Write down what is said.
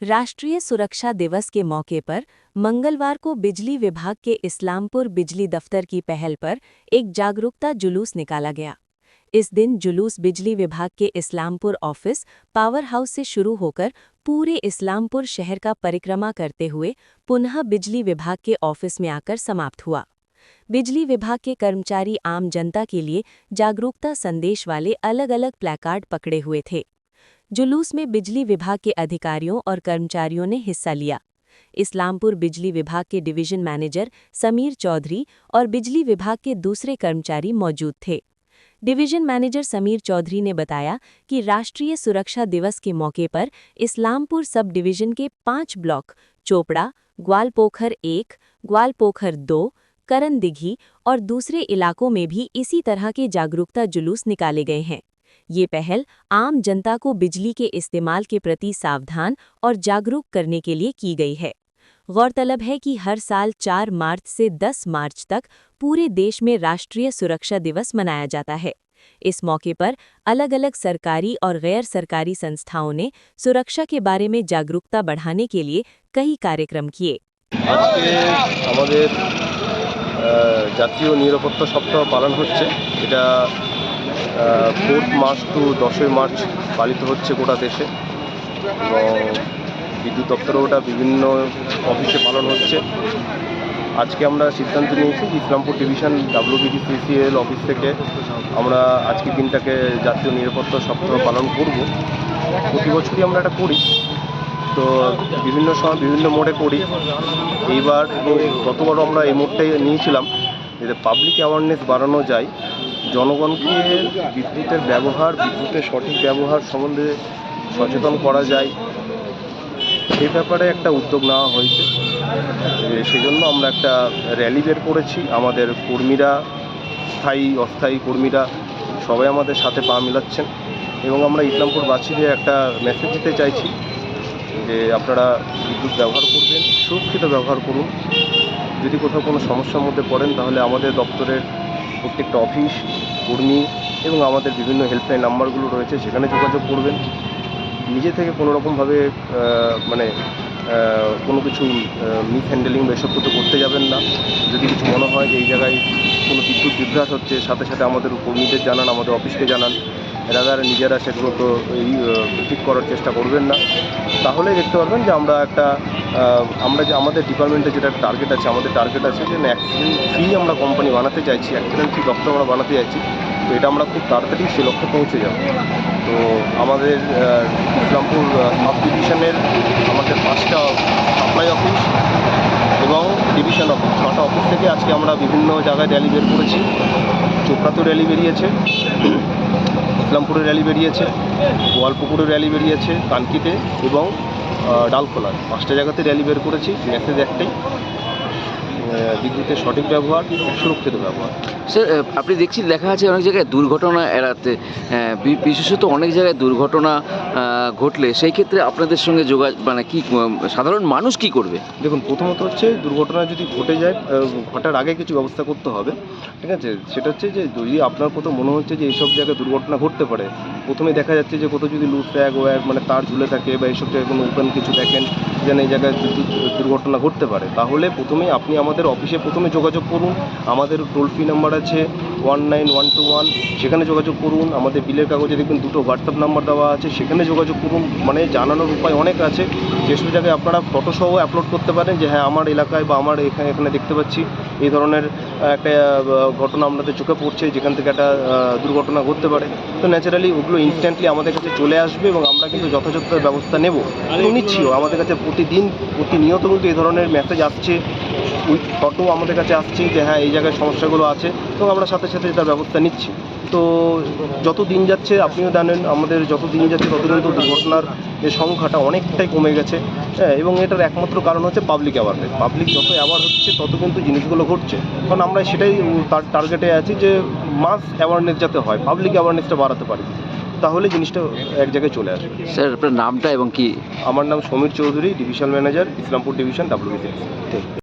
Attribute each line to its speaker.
Speaker 1: राष्ट्रीय सुरक्षा दिवस के मौके पर मंगलवार को बिजली विभाग के इस्लामपुर बिजली दफ्तर की पहल पर एक जागरूकता जुलूस निकाला गया। इस दिन जुलूस बिजली विभाग के इस्लामपुर ऑफिस पावर हाउस से शुरू होकर पूरे इस्लामपुर शहर का परिक्रमा करते हुए पुनः बिजली विभाग के ऑफिस में आकर समाप्त हुआ। बिजली विभाग के कर्मचारी आम जनता के लिए जागरूकता संदेश वाले अलग अलग प्लैकार्ड पकड़े हुए थे। जुलूस में बिजली विभाग के अधिकारियों और कर्मचारियों ने हिस्सा लिया। इस्लामपुर बिजली विभाग के डिवीजन मैनेजर समीर चौधरी और बिजली विभाग के दूसरे कर्मचारी मौजूद थे। डिवीजन मैनेजर समीर चौधरी ने बताया कि राष्ट्रीय सुरक्षा दिवस के मौके पर इस्लामपुर सब डिवीजन के 5 ब्लॉक चोपड़ा, ग्वालपोखर 1, ग्वालपोखर 2, करन दिघी और दूसरे इलाकों में भी इसी तरह के जागरूकता जुलूस निकाले गए हैं। ये पहल आम जनता को बिजली के इस्तेमाल के प्रति सावधान और जागरूक करने के लिए की गई है। गौरतलब है कि हर साल 4 मार्च से 10 मार्च तक पूरे देश में राष्ट्रीय सुरक्षा दिवस मनाया जाता है। इस मौके पर अलग अलग सरकारी और गैर सरकारी संस्थाओं ने सुरक्षा के बारे में जागरूकता बढ़ाने के लिए कई कार्यक्रम किए।
Speaker 2: জাতীয় নিরাপত্তা সপ্তাহ পালন হচ্ছে। এটা 4 মার্চ টু 10 মার্চ পালিত হচ্ছে গোটা দেশে এবং বিদ্যুৎ দপ্তরেও ওটা বিভিন্ন অফিসে পালন হচ্ছে। আজকে আমরা সিদ্ধান্ত নিয়েছি ইসলামপুর ডিভিশন WBDCCL অফিস থেকে আমরা আজকের দিনটাকে জাতীয় নিরাপত্তা সপ্তাহ পালন করব। প্রতি বছরই আমরা এটা করি, তো বিভিন্ন সময় বিভিন্ন মোডে করি। এইবার এবং গতবারও আমরা এই মোডটাই নিয়েছিলাম যাতে পাবলিক অ্যাওয়ারনেস বাড়ানো যায়, জনগণকে বিদ্যুতের ব্যবহার, বিদ্যুতের সঠিক ব্যবহার সম্বন্ধে সচেতন করা যায়, সেই ব্যাপারে একটা উদ্যোগ নেওয়া হয়েছে। সেজন্য আমরা একটা র্যালি বের করেছি। আমাদের কর্মীরা, স্থায়ী অস্থায়ী কর্মীরা সবাই আমাদের সাথে পা মিলাচ্ছেন এবং আমরা ইসলামপুরবাসীদের একটা মেসেজ দিতে চাইছি যে আপনারা বিদ্যুৎ ব্যবহার করবেন, সুরক্ষিত ব্যবহার করুন। যদি কোথাও কোনো সমস্যার মধ্যে পড়েন তাহলে আমাদের দপ্তরের প্রত্যেকটা অফিস, কর্মী এবং আমাদের বিভিন্ন হেল্পলাইন নাম্বারগুলো রয়েছে, সেখানে যোগাযোগ করবেন। নিজে থেকে কোনোরকমভাবে কোনো কিছু মিসহ্যান্ডেলিং বা এসব কিছু করতে যাবেন না। যদি কিছু মনে হয় যে এই জায়গায় কোনো বিদ্যুৎ বিভ্রাট হচ্ছে, সাথে সাথে আমাদের কর্মীদের জানান, আমাদের অফিসকে জানান। এরা নিজেরা সেগুলো তো ঠিক করার চেষ্টা করবেন না। তাহলেই দেখতে পারবেন যে আমরা যে আমাদের ডিপার্টমেন্টে যেটা টার্গেট আছে, আমাদের টার্গেট আছে যে অ্যাক্সিডেন্ট ফ্রি আমরা কোম্পানি বানাতে চাইছি, অ্যাক্সিডেন্ট ফ্রি দপ্তর আমরা বানাতে চাইছি। তো এটা আমরা খুব তাড়াতাড়ি সে লক্ষ্যে পৌঁছে যাব। তো আমাদের ইসলামপুর সাব ডিভিশনের আমাদের 5টা সাপ্লাই অফিস এবং ডিভিশন অফিস, 6টা অফিস থেকে আজকে আমরা বিভিন্ন জায়গায় র্যালি বের করেছি। চোপড়াতেও র্যালি বেরিয়েছে, ইসলামপুরে র্যালি বেরিয়েছে, গোয়ালপুকুরে র্যালি বেরিয়েছে, কানকিতে এবং ডালখোলার 5টা জায়গাতে র্যালি বের করেছি। মেসেজ একটাই, বিদ্যুতের সঠিক ব্যবহার, সুরক্ষিত ব্যবহার।
Speaker 3: স্যার, আপনি দেখা আছে অনেক জায়গায় দুর্ঘটনা এড়াতে, বিশেষত অনেক জায়গায় দুর্ঘটনা ঘটলে সেই ক্ষেত্রে আপনাদের সঙ্গে কি সাধারণ মানুষ কি করবে? দেখুন,
Speaker 2: প্রথমত হচ্ছে দুর্ঘটনা যদি ঘটে যায়, ঘটার আগে কিছু ব্যবস্থা করতে হবে, ঠিক আছে? সেটা হচ্ছে যে যদি আপনার কোথাও মনে হচ্ছে যে এইসব জায়গায় দুর্ঘটনা ঘটতে পারে, প্রথমে দেখা যাচ্ছে যে কোথাও যদি লুজ ওয়্যার তার ঝুলে থাকে বা এইসব জায়গায় কোনো ওপেন কিছু দেখেন যেন এই জায়গায় দুর্ঘটনা ঘটতে পারে, তাহলে প্রথমেই আপনি আমাদের অফিসে যোগাযোগ করুন। আমাদের টোল ফ্রি নাম্বার আছে 19121, সেখানে যোগাযোগ করুন। আমাদের বিলের কাগজে দেখবেন 2টো হোয়াটসঅ্যাপ নাম্বার দেওয়া আছে, সেখানে যোগাযোগ করুন। জানানোর উপায় অনেক আছে। যেসব জায়গায় আপনারা ফটোসহ আপলোড করতে পারেন যে হ্যাঁ আমার এলাকায় বা আমার এখানে দেখতে পাচ্ছি এই ধরনের একটা ঘটনা আমাদের চোখে পড়ছে, যেখান থেকে একটা দুর্ঘটনা ঘটতে পারে। তো ন্যাচারালি ওগুলো ইনস্ট্যান্টলি আমাদের কাছে চলে আসবে এবং আমরা কিন্তু যথাযথ ব্যবস্থা নেব এবং নিচ্ছিও। আমাদের কাছে প্রতিনিয়ত কিন্তু এই ধরনের মেসেজ আসছে, উইথ ফটো আমাদের কাছে আসছে যে হ্যাঁ এই জায়গায় সমস্যাগুলো আছে এবং আমরা সাথে সাথে তার ব্যবস্থা নিচ্ছি। তো যত দিন যাচ্ছে, আপনিও জানেন, আমাদের যত দিন যাচ্ছে তত কিন্তু দুর্ঘটনার যে সংখ্যাটা অনেকটাই কমে গেছে। হ্যাঁ, এবং এটার একমাত্র কারণ হচ্ছে পাবলিক অ্যাওয়ারনেস। পাবলিক যত অ্যাওয়ার হচ্ছে তত কিন্তু জিনিসগুলো ঘটছে। কারণ আমরা সেটাই তার টার্গেটে আছি যে মাস অ্যাওয়ারনেস যাতে হয়, পাবলিক অ্যাওয়ারনেসটা বাড়াতে পারি, তাহলে জিনিসটা এক জায়গায় চলে আসবে।
Speaker 3: স্যার, আপনার নামটা এবং কি?
Speaker 2: আমার নাম Samir Chowdhury, division manager, Islampur division WBDCCL।